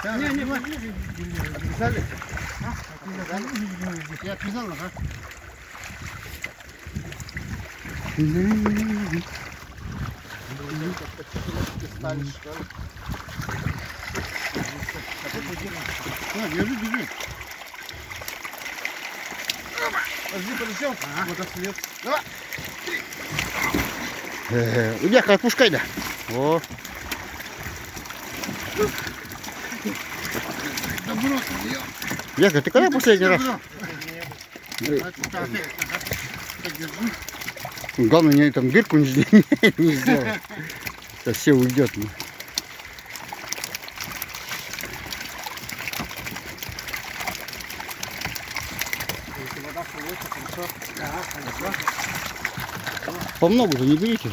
Не, отвязали? Я отвязал, ага. Стали, что ли? Держи, держи. Подожди, подождем. Вот ответ. Давай. Бляха, отпускай, да. О. Добро, Бляха, ты когда последний раз? Главное, не там дырку не сделал. Сейчас все уйдет. По много же не берите.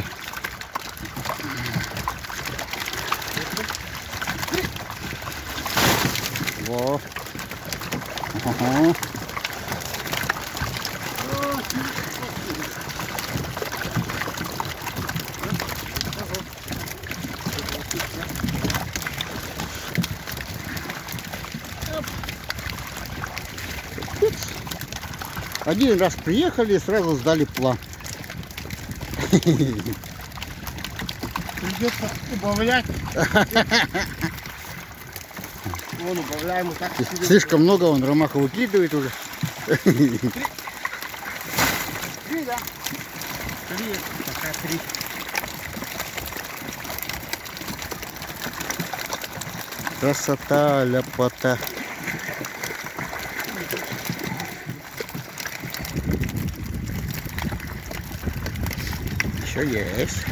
Во. Ага. Один раз приехали и сразу сдали план. Придется убавлять. Вон убавляем вот так. Слишком много он ромаха выкидывает уже. Три, да? Три. Пока три. Красота, ляпота. Еще есть.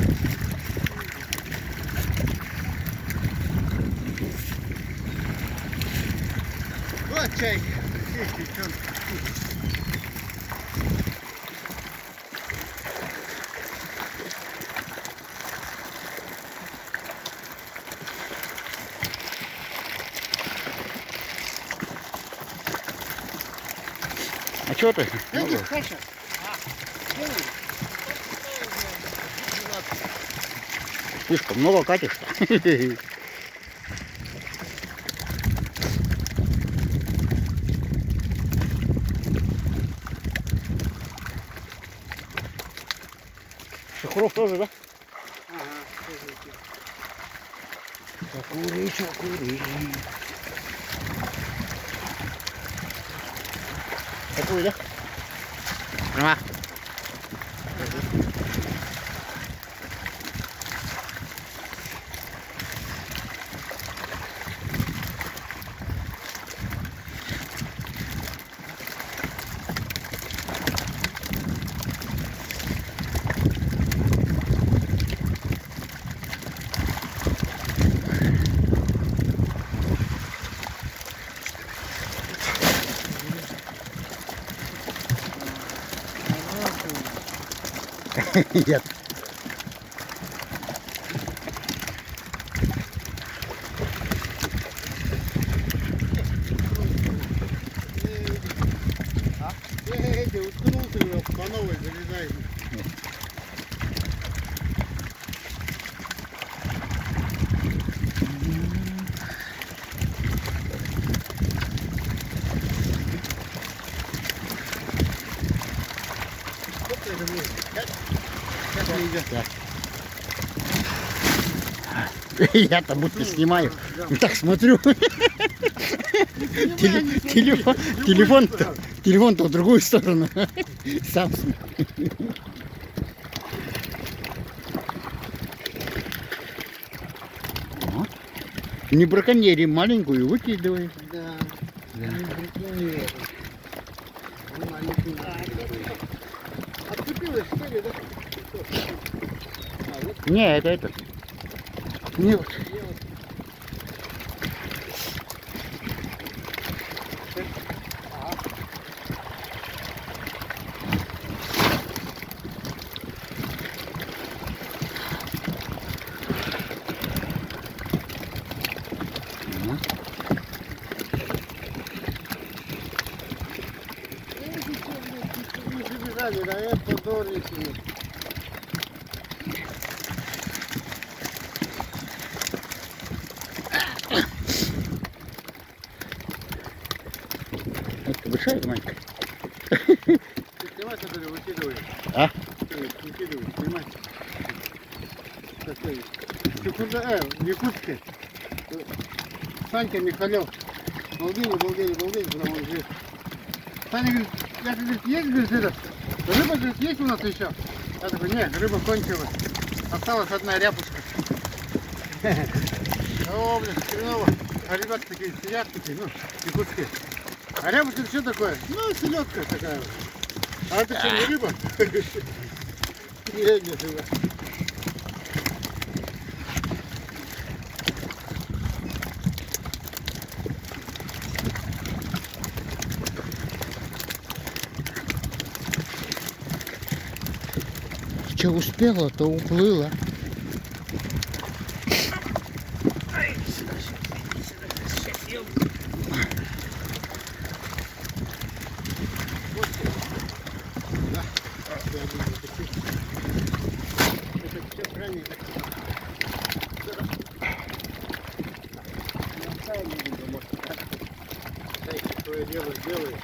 Вот чай. А что ты? Слишком много катишь. Шахуров тоже, да? Чакури, чакури. Такой, да? Ага. Нет. Уткнулся его по новой, залезай. Я-то будто снимаю. Так смотрю. Телефон-то в другую сторону. Сам смотрю. Не браконьери, маленькую выкидывай. Да. Не браконьер. Он маленький. Отцепилась, что ли, да? Не, это этот. Нет. Да, это дорники. Большая или маленькая? Ты снимай, смотри, выкидывай. А? Выкидывай, снимай. Такой. Ты куда? В Якутске. Санька Михалев. Балдели, куда он здесь. Саня говорит, я говорит, есть, говорит, этот. Рыба, говорит, есть у нас еще? Я такой, нет, рыба кончилась. Осталась одна ряпушка. О, блин, хреново. А ребята такие сидят, такие, ну, якутские. А рябушка это что такое? Ну, селедка такая вот. А это что, не рыба? Нет, нет, рыба. Что успела, то уплыла. Это все крайне. Твое дело сделай.